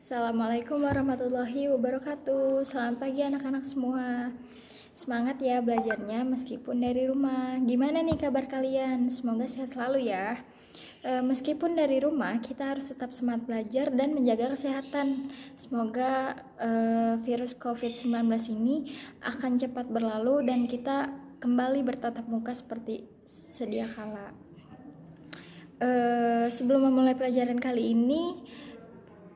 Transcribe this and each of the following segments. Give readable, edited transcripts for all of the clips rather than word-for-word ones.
Assalamualaikum warahmatullahi wabarakatuh. Selamat pagi anak-anak semua. Semangat ya belajarnya meskipun dari rumah. Gimana nih kabar kalian? Semoga sehat selalu ya. Meskipun dari rumah, kita harus tetap semangat belajar dan menjaga kesehatan. Semoga virus COVID-19 ini akan cepat berlalu dan kita kembali bertatap muka seperti sedia kala. Sebelum memulai pelajaran kali ini,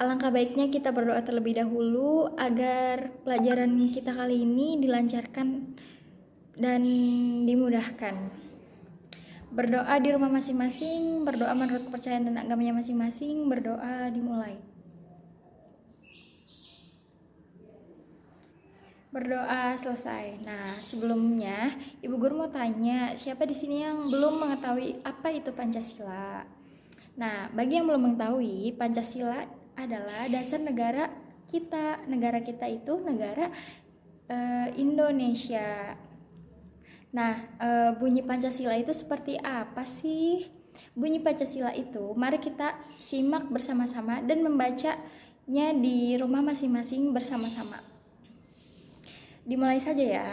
alangkah baiknya kita berdoa terlebih dahulu agar pelajaran kita kali ini dilancarkan dan dimudahkan. Berdoa di rumah masing-masing, berdoa menurut kepercayaan dan agamanya masing-masing, berdoa dimulai. Berdoa selesai. Nah, sebelumnya Ibu Guru mau tanya, siapa di sini yang belum mengetahui apa itu Pancasila? Nah, bagi yang belum mengetahui, Pancasila adalah dasar negara kita. Negara kita itu negara Indonesia. Nah, bunyi Pancasila itu seperti apa sih? Bunyi Pancasila itu, mari kita simak bersama-sama dan membacanya di rumah masing-masing bersama-sama. Dimulai saja ya.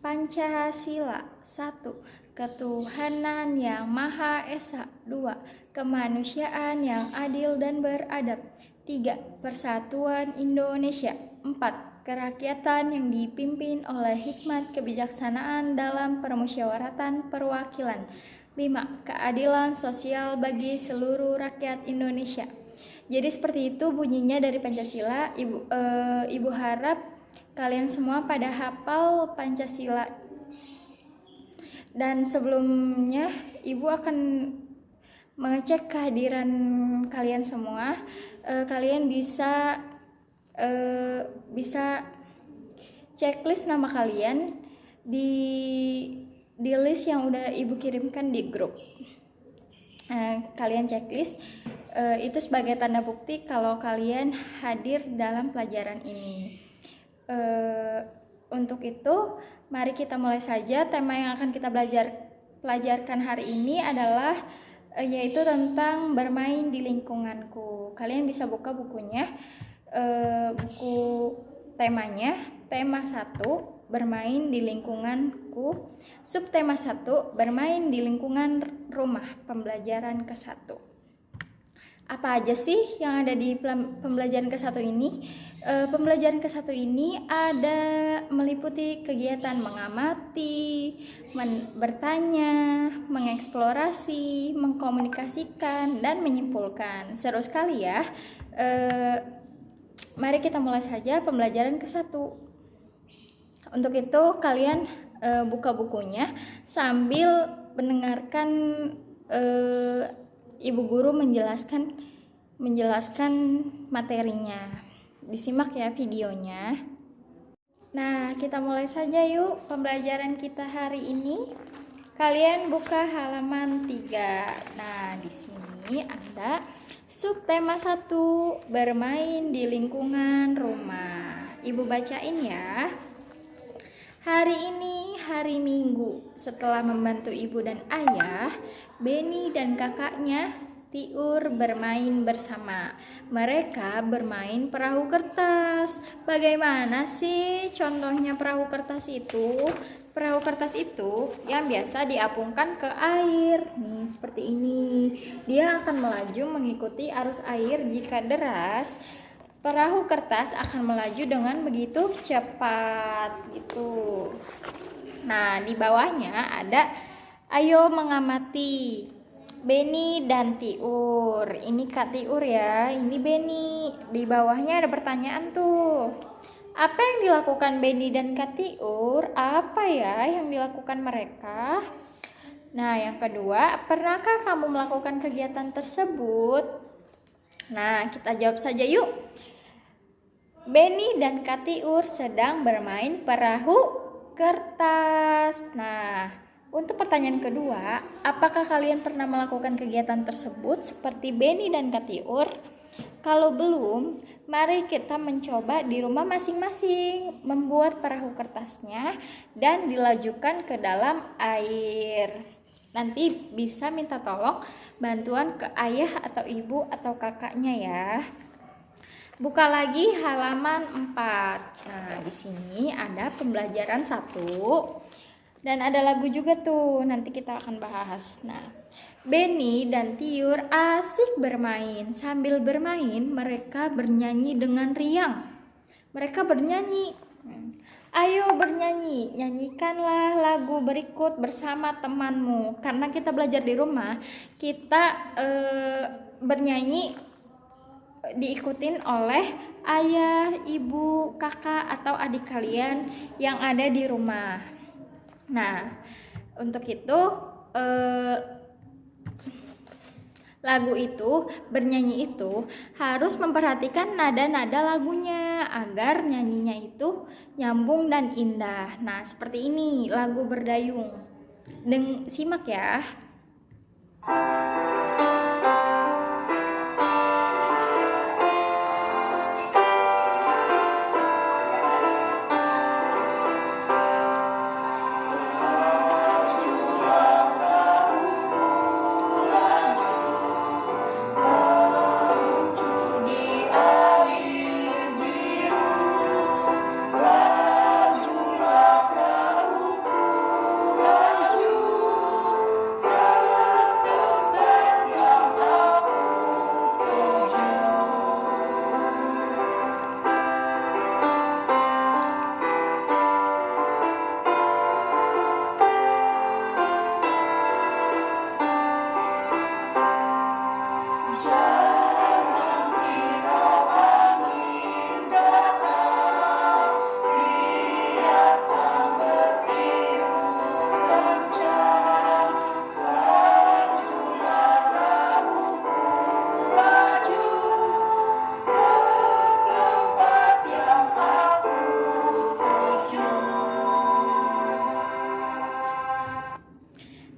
Pancasila. 1. Ketuhanan yang Maha Esa. 2. Kemanusiaan yang adil dan beradab. 3. Persatuan Indonesia. 4. Kerakyatan yang dipimpin oleh hikmat kebijaksanaan dalam permusyawaratan perwakilan. 5. Keadilan sosial bagi seluruh rakyat Indonesia. Jadi seperti itu bunyinya dari Pancasila. Ibu harap kalian semua pada hafal Pancasila. Dan sebelumnya Ibu akan mengecek kehadiran kalian semua. Kalian bisa checklist nama kalian di list yang udah Ibu kirimkan di grup. Kalian checklist itu sebagai tanda bukti kalau kalian hadir dalam pelajaran ini. Untuk itu, mari kita mulai saja. Tema yang akan kita pelajarkan hari ini adalah yaitu tentang bermain di lingkunganku. Kalian bisa buka bukunya, buku temanya, tema 1, bermain di lingkunganku. Subtema 1, bermain di lingkungan rumah, pembelajaran ke-1. Apa aja sih yang ada di pembelajaran ke-1 ini? Pembelajaran ke-1 ini ada meliputi kegiatan mengamati, bertanya, mengeksplorasi, mengkomunikasikan, dan menyimpulkan. Seru sekali ya. Mari kita mulai saja pembelajaran ke-1. Untuk itu kalian buka bukunya sambil mendengarkan Ibu Guru menjelaskan materinya. Disimak ya videonya. Nah, kita mulai saja yuk pembelajaran kita hari ini. Kalian buka halaman 3. Nah, di sini ada subtema 1, bermain di lingkungan rumah. Ibu bacain ya. Hari ini hari Minggu. Setelah membantu ibu dan ayah, Beni dan kakaknya Tiur bermain bersama. Mereka bermain perahu kertas. Bagaimana sih contohnya perahu kertas itu? Perahu kertas itu yang biasa diapungkan ke air. Nih, seperti ini. Dia akan melaju mengikuti arus air. Jika deras, perahu kertas akan melaju dengan begitu cepat gitu. Nah, di bawahnya ada ayo mengamati. Beni dan Tiur. Ini Kak Tiur ya, ini Beni. Di bawahnya ada pertanyaan tuh. Apa yang dilakukan Beni dan Kak Tiur? Apa ya yang dilakukan mereka? Nah, yang kedua, pernahkah kamu melakukan kegiatan tersebut? Nah, kita jawab saja yuk. Beni dan Kak Tiur sedang bermain perahu kertas. Nah, untuk pertanyaan kedua, apakah kalian pernah melakukan kegiatan tersebut seperti Beni dan Kak Tiur? Kalau belum, mari kita mencoba di rumah masing-masing membuat perahu kertasnya dan dilajukan ke dalam air. Nanti bisa minta tolong bantuan ke ayah atau ibu atau kakaknya ya. Buka lagi halaman 4. Nah, di sini ada pembelajaran 1 dan ada lagu juga tuh. Nanti kita akan bahas. Nah, Benny dan Tiur asik bermain. Sambil bermain, mereka bernyanyi dengan riang. Mereka bernyanyi. Ayo bernyanyi, nyanyikanlah lagu berikut bersama temanmu. Karena kita belajar di rumah, kita bernyanyi diikutin oleh ayah, ibu, kakak, atau adik kalian yang ada di rumah. Nah, untuk itu lagu itu, bernyanyi itu harus memperhatikan nada-nada lagunya agar nyanyinya itu nyambung dan indah. Nah, seperti ini lagu Berdayung. Simak ya.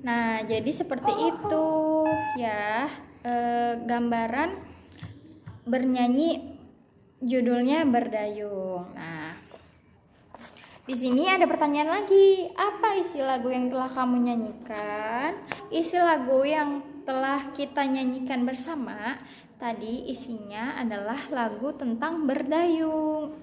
Nah, jadi seperti itu ya, gambaran bernyanyi judulnya Berdayung. Nah, di sini ada pertanyaan lagi. Apa isi lagu yang telah kamu nyanyikan? Isi lagu yang telah kita nyanyikan bersama tadi isinya adalah lagu tentang berdayung.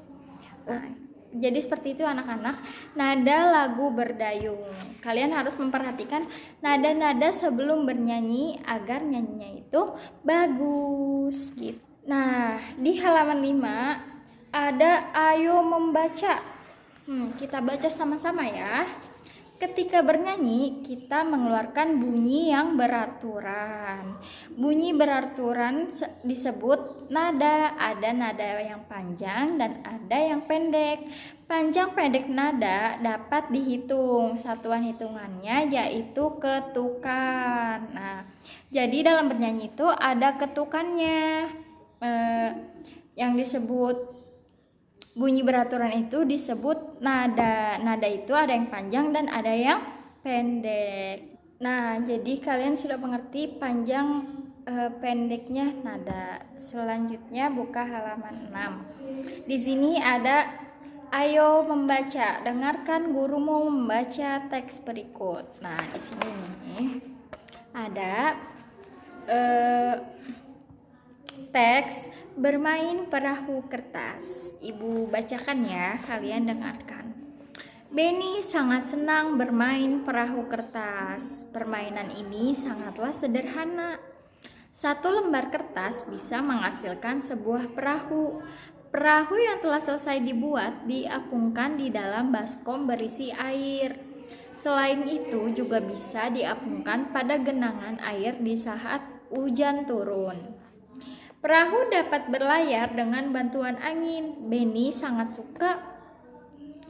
Nah, jadi seperti itu anak-anak, nada lagu Berdayung. Kalian harus memperhatikan nada-nada sebelum bernyanyi agar nyanyinya itu bagus gitu. Nah, di halaman 5 ada ayo membaca. Kita baca sama-sama ya. Ketika bernyanyi, kita mengeluarkan bunyi yang beraturan. Bunyi beraturan disebut nada. Ada nada yang panjang dan ada yang pendek. Panjang pendek nada dapat dihitung. Satuan hitungannya yaitu ketukan. Nah, jadi dalam bernyanyi itu ada ketukannya. Yang disebut bunyi beraturan itu disebut nada. Nada itu ada yang panjang dan ada yang pendek. Nah, jadi kalian sudah mengerti panjang pendeknya nada. Selanjutnya buka halaman 6. Di sini ada ayo membaca. Dengarkan gurumu membaca teks berikut. Nah, di sini nih ada teks bermain perahu kertas. Ibu bacakan ya, kalian dengarkan. Benny sangat senang bermain perahu kertas. Permainan ini sangatlah sederhana. Satu lembar kertas bisa menghasilkan sebuah perahu. Perahu yang telah selesai dibuat diapungkan di dalam baskom berisi air. Selain itu juga bisa diapungkan pada genangan air di saat hujan turun. Perahu dapat berlayar dengan bantuan angin. Benny sangat suka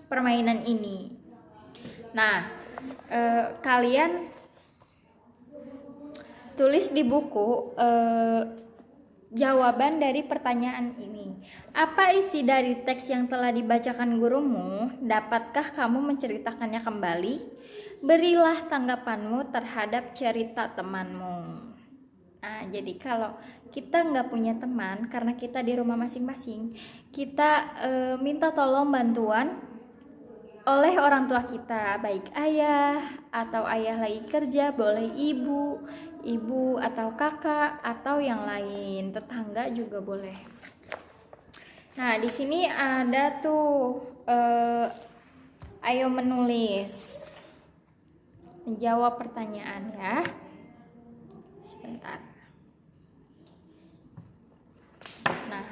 permainan ini. Nah, kalian tulis di buku jawaban dari pertanyaan ini. Apa isi dari teks yang telah dibacakan gurumu? Dapatkah kamu menceritakannya kembali? Berilah tanggapanmu terhadap cerita temanmu. Nah, jadi kalau kita nggak punya teman karena kita di rumah masing-masing, kita minta tolong bantuan oleh orang tua kita, baik ayah atau ayah lagi kerja, boleh ibu atau kakak atau yang lain, tetangga juga boleh. Nah, di sini ada tuh ayo menulis. Menjawab pertanyaan ya. Sebentar. Nah,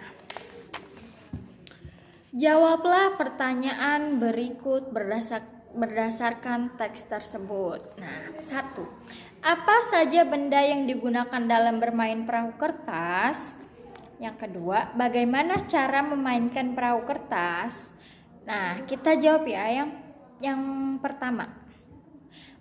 jawablah pertanyaan berikut berdasarkan teks tersebut. Nah, 1. Apa saja benda yang digunakan dalam bermain perahu kertas? Yang kedua, bagaimana cara memainkan perahu kertas? Nah, kita jawab ya yang pertama.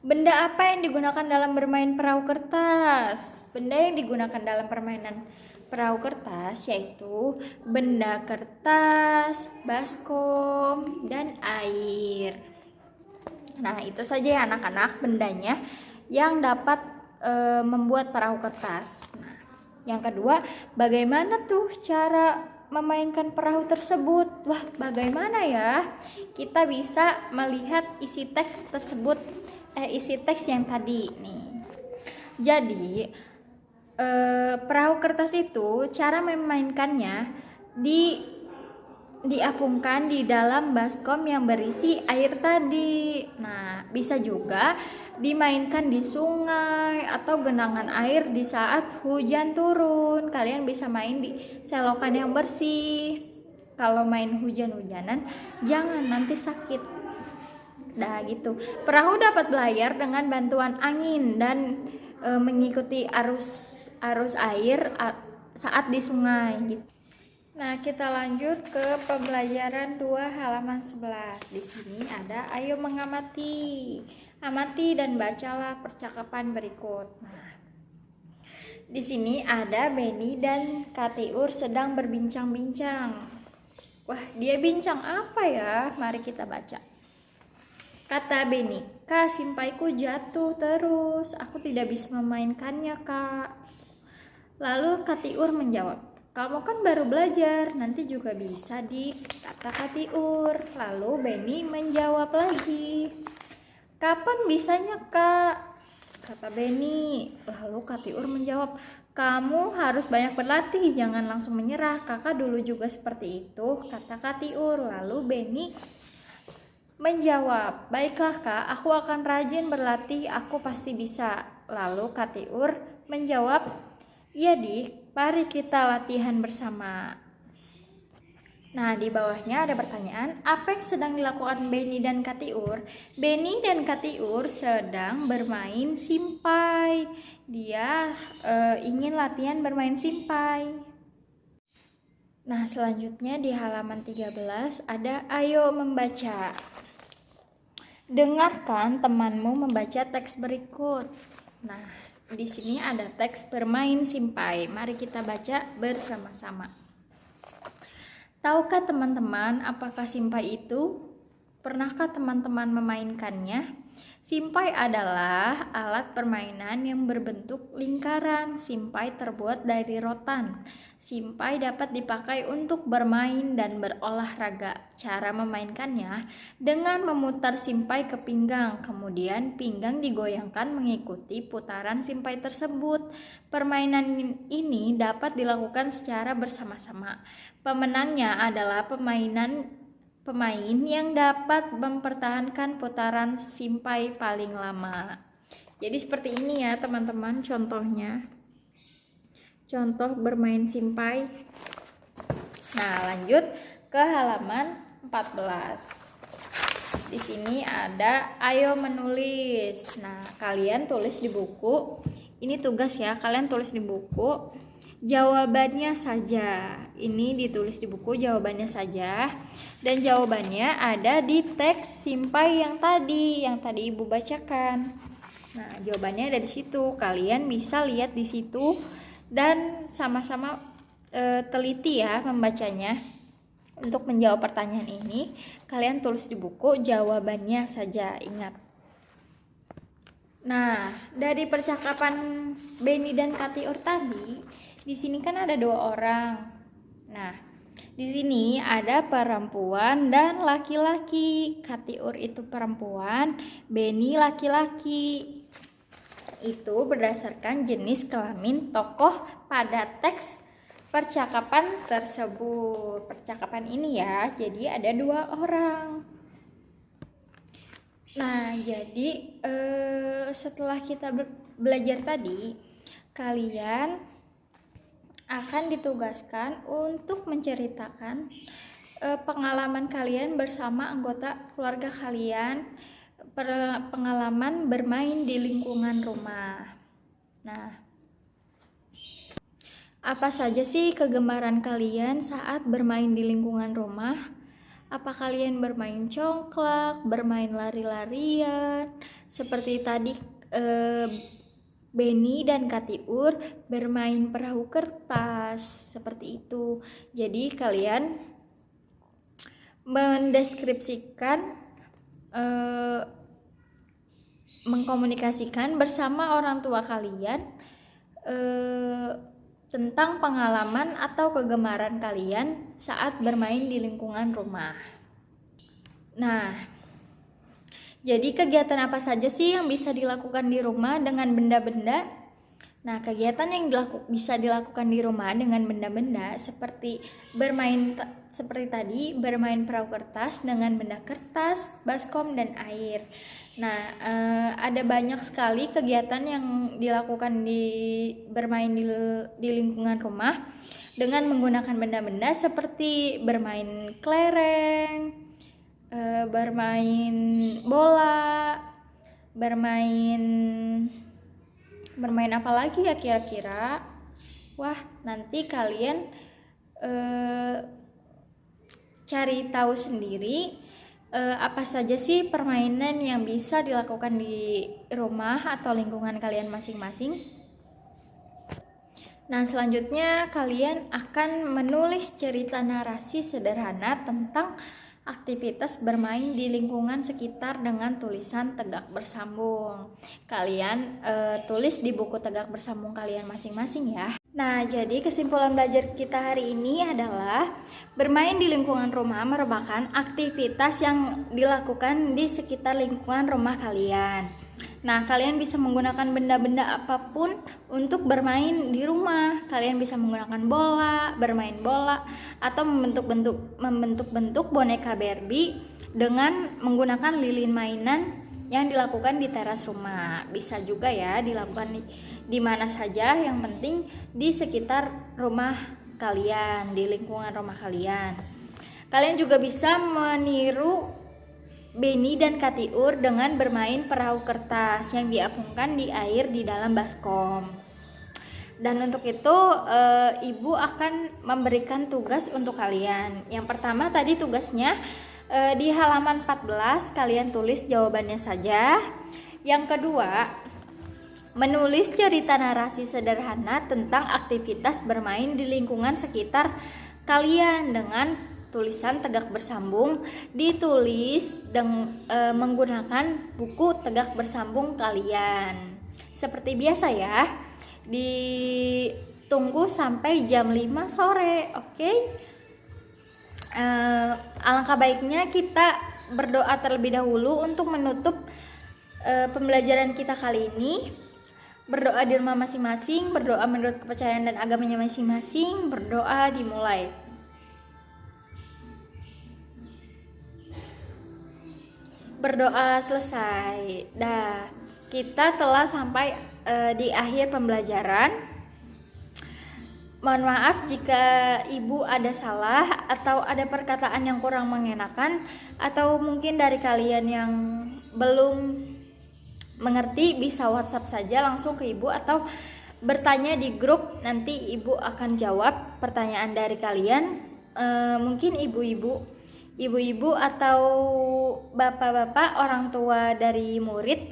Benda apa yang digunakan dalam bermain perahu kertas? Benda yang digunakan dalam permainan perahu kertas yaitu benda kertas, baskom, dan air. Nah, itu saja ya anak-anak bendanya yang dapat membuat perahu kertas. Nah, yang kedua, bagaimana tuh cara memainkan perahu tersebut? Wah, bagaimana ya? Kita bisa melihat isi teks tersebut, isi teks yang tadi nih. Jadi, perahu kertas itu cara memainkannya diapungkan di dalam baskom yang berisi air tadi. Nah, bisa juga dimainkan di sungai atau genangan air di saat hujan turun. Kalian bisa main di selokan yang bersih. Kalau main hujan-hujanan, jangan nanti sakit. Nah, gitu. Perahu dapat berlayar dengan bantuan angin dan mengikuti arus air saat di sungai gitu. Nah, kita lanjut ke pembelajaran 2 halaman 11. Di sini ada ayo mengamati. Amati dan bacalah percakapan berikut. Nah, di sini ada Benny dan Katiur sedang berbincang-bincang. Wah, dia bincang apa ya? Mari kita baca. Kata Benny, "Kak, simpaiku jatuh terus. Aku tidak bisa memainkannya, Kak." Lalu Katiur menjawab, "Kamu kan baru belajar, nanti juga bisa kata Katiur." Lalu Benny menjawab lagi, "Kapan bisanya, Kak?" Kata Benny. Lalu Katiur menjawab, "Kamu harus banyak berlatih, jangan langsung menyerah. Kakak dulu juga seperti itu," kata Katiur. Lalu Benny menjawab, "Baiklah, Kak, aku akan rajin berlatih, aku pasti bisa." Lalu Katiur menjawab, "Iya, Dik, mari kita latihan bersama." Nah, di bawahnya ada pertanyaan, apa yang sedang dilakukan Benny dan Katiur? Benny dan Katiur sedang bermain simpai. Dia ingin latihan bermain simpai. Nah, selanjutnya di halaman 13 ada ayo membaca. Dengarkan temanmu membaca teks berikut. Nah, di sini ada teks bermain simpai. Mari kita baca bersama-sama. Tahukah teman-teman apakah simpai itu? Pernahkah teman-teman memainkannya? Simpai adalah alat permainan yang berbentuk lingkaran. Simpai terbuat dari rotan. Simpai dapat dipakai untuk bermain dan berolahraga. Cara memainkannya dengan memutar simpai ke pinggang. Kemudian pinggang digoyangkan mengikuti putaran simpai tersebut. Permainan ini dapat dilakukan secara bersama-sama. Pemenangnya adalah pemain yang dapat mempertahankan putaran simpai paling lama. Jadi seperti ini ya teman-teman contohnya. Contoh bermain simpai. Nah, lanjut ke halaman 14. Di sini ada ayo menulis. Nah, kalian tulis di buku. Ini tugas ya, kalian tulis di buku. Jawabannya saja. Ini ditulis di buku jawabannya saja. Dan jawabannya ada di teks simpai yang tadi Ibu bacakan. Nah, jawabannya ada di situ. Kalian bisa lihat di situ dan sama-sama teliti ya membacanya. Untuk menjawab pertanyaan ini, kalian tulis di buku jawabannya saja, ingat. Nah, dari percakapan Benny dan Katiur tadi, di sini kan ada 2 orang. Nah, di sini ada perempuan dan laki-laki. Katiur itu perempuan, Benny laki-laki. Itu berdasarkan jenis kelamin tokoh pada teks percakapan tersebut. Percakapan ini ya, jadi ada 2 orang. Nah, jadi setelah kita belajar tadi, kalian akan ditugaskan untuk menceritakan pengalaman kalian bersama anggota keluarga kalian, pengalaman bermain di lingkungan rumah. Nah, apa saja sih kegemaran kalian saat bermain di lingkungan rumah? Apa kalian bermain congklak, bermain lari-larian, seperti tadi Beni dan Katiur bermain perahu kertas, seperti itu. Jadi kalian mendeskripsikan, mengkomunikasikan bersama orang tua kalian tentang pengalaman atau kegemaran kalian saat bermain di lingkungan rumah. Nah, jadi kegiatan apa saja sih yang bisa dilakukan di rumah dengan benda-benda? Nah, kegiatan yang bisa dilakukan di rumah dengan benda-benda seperti seperti tadi bermain perahu kertas dengan benda kertas, baskom, dan air. Nah, ada banyak sekali kegiatan yang dilakukan bermain di lingkungan rumah dengan menggunakan benda-benda seperti bermain kelereng, bermain bola, bermain apa lagi ya kira-kira? Wah, nanti kalian cari tahu sendiri apa saja sih permainan yang bisa dilakukan di rumah atau lingkungan kalian masing-masing. Nah, selanjutnya kalian akan menulis cerita narasi sederhana tentang aktivitas bermain di lingkungan sekitar dengan tulisan tegak bersambung. Kalian tulis di buku tegak bersambung kalian masing-masing ya. Nah, jadi kesimpulan belajar kita hari ini adalah bermain di lingkungan rumah merupakan aktivitas yang dilakukan di sekitar lingkungan rumah kalian. Nah, kalian bisa menggunakan benda-benda apapun untuk bermain di rumah. Kalian bisa menggunakan bola, bermain bola, atau membentuk boneka Barbie dengan menggunakan lilin mainan yang dilakukan di teras rumah. Bisa juga ya dilakukan di mana saja, yang penting di sekitar rumah kalian, di lingkungan rumah kalian. Kalian juga bisa meniru Beni dan Katiur dengan bermain perahu kertas yang diapungkan di air di dalam baskom. Dan untuk itu ibu akan memberikan tugas untuk kalian. Yang pertama tadi tugasnya di halaman 14 kalian tulis jawabannya saja. Yang kedua, menulis cerita narasi sederhana tentang aktivitas bermain di lingkungan sekitar kalian dengan tulisan tegak bersambung, ditulis menggunakan buku tegak bersambung kalian. Seperti biasa ya, ditunggu sampai jam 5 sore, oke? Alangkah baiknya kita berdoa terlebih dahulu untuk menutup pembelajaran kita kali ini. Berdoa di rumah masing-masing, berdoa menurut kepercayaan dan agamanya masing-masing, berdoa dimulai. Berdoa selesai. Dah, kita telah sampai di akhir pembelajaran. Mohon maaf jika ibu ada salah atau ada perkataan yang kurang mengenakan, atau mungkin dari kalian yang belum mengerti bisa WhatsApp saja langsung ke ibu atau bertanya di grup, nanti ibu akan jawab pertanyaan dari kalian. Mungkin ibu-ibu atau bapak-bapak orang tua dari murid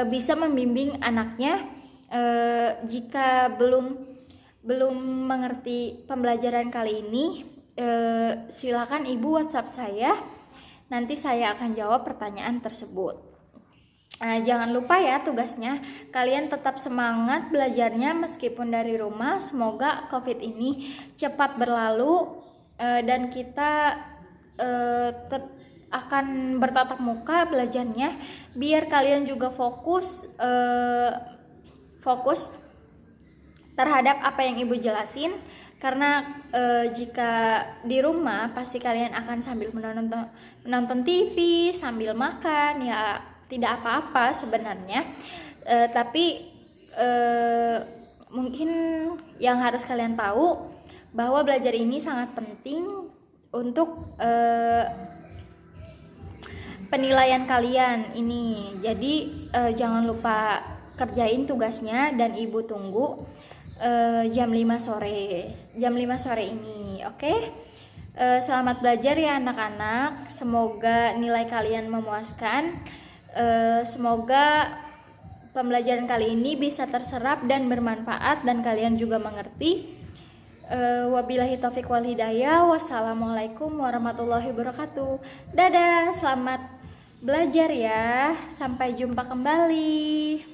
bisa membimbing anaknya jika belum mengerti pembelajaran kali ini. Silakan ibu WhatsApp saya, nanti saya akan jawab pertanyaan tersebut. Jangan lupa ya tugasnya, kalian tetap semangat belajarnya meskipun dari rumah. Semoga COVID ini cepat berlalu dan kita akan bertatap muka belajarnya, biar kalian juga fokus terhadap apa yang ibu jelasin. Karena jika di rumah pasti kalian akan sambil menonton TV, sambil makan, ya tidak apa-apa sebenarnya. Tapi mungkin yang harus kalian tahu bahwa belajar ini sangat penting untuk penilaian kalian ini. Jadi jangan lupa kerjain tugasnya dan ibu tunggu jam 5 sore ini, oke? Selamat belajar ya anak-anak, semoga nilai kalian memuaskan, semoga pembelajaran kali ini bisa terserap dan bermanfaat dan kalian juga mengerti. Wabillahi taufiq wal hidayah. Wassalamualaikum warahmatullahi wabarakatuh. Dadah, selamat belajar ya, sampai jumpa kembali.